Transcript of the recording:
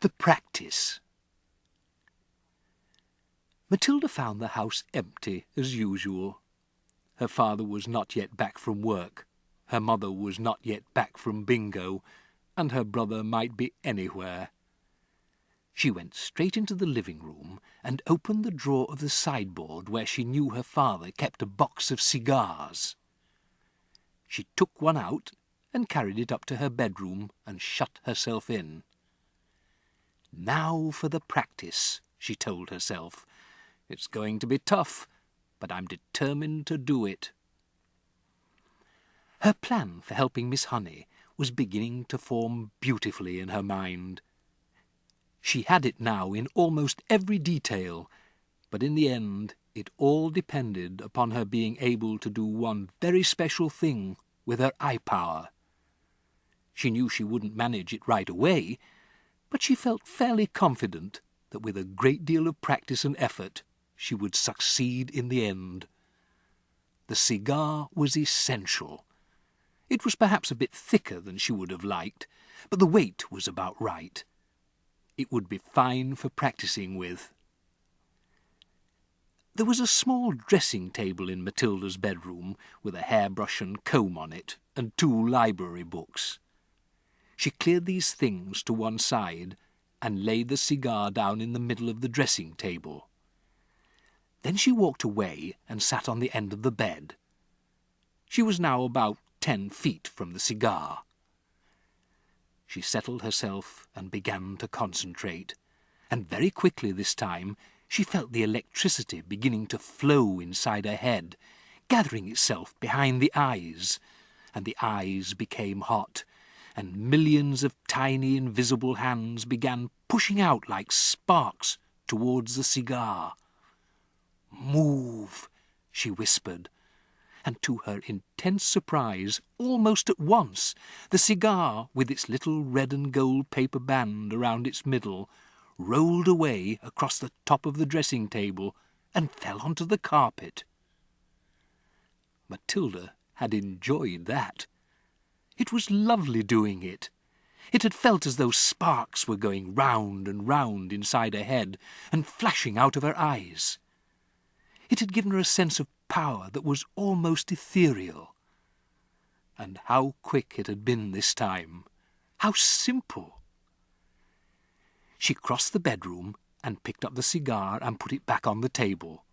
The practice. Matilda found the house empty as usual. Her father was not yet back from work, her mother was not yet back from bingo, and her brother might be anywhere. She went straight into the living room and opened the drawer of the sideboard where she knew her father kept a box of cigars. She took one out and carried it up to her bedroom and shut herself in. Now for the practice, she told herself. It's going to be tough, but I'm determined to do it. Her plan for helping Miss Honey was beginning to form beautifully in her mind. She had it now in almost every detail, but in the end it all depended upon her being able to do one very special thing with her eye power. She knew she wouldn't manage it right away, but she felt fairly confident that with a great deal of practice and effort she would succeed in the end. The cigar was essential. It was perhaps a bit thicker than she would have liked, but the weight was about right. It would be fine for practising with. There was a small dressing table in Matilda's bedroom with a hairbrush and comb on it and 2 library books. She cleared these things to one side and laid the cigar down in the middle of the dressing table. Then she walked away and sat on the end of the bed. She was now about 10 feet from the cigar. She settled herself and began to concentrate, and very quickly this time she felt the electricity beginning to flow inside her head, gathering itself behind the eyes, and the eyes became hot, and millions of tiny invisible hands began pushing out like sparks towards the cigar. "Move," she whispered, and to her intense surprise, almost at once, the cigar, with its little red and gold paper band around its middle, rolled away across the top of the dressing table and fell onto the carpet. Matilda had enjoyed that. It was lovely doing it. It had felt as though sparks were going round and round inside her head and flashing out of her eyes. It had given her a sense of power that was almost ethereal. And how quick it had been this time! How simple! She crossed the bedroom and picked up the cigar and put it back on the table.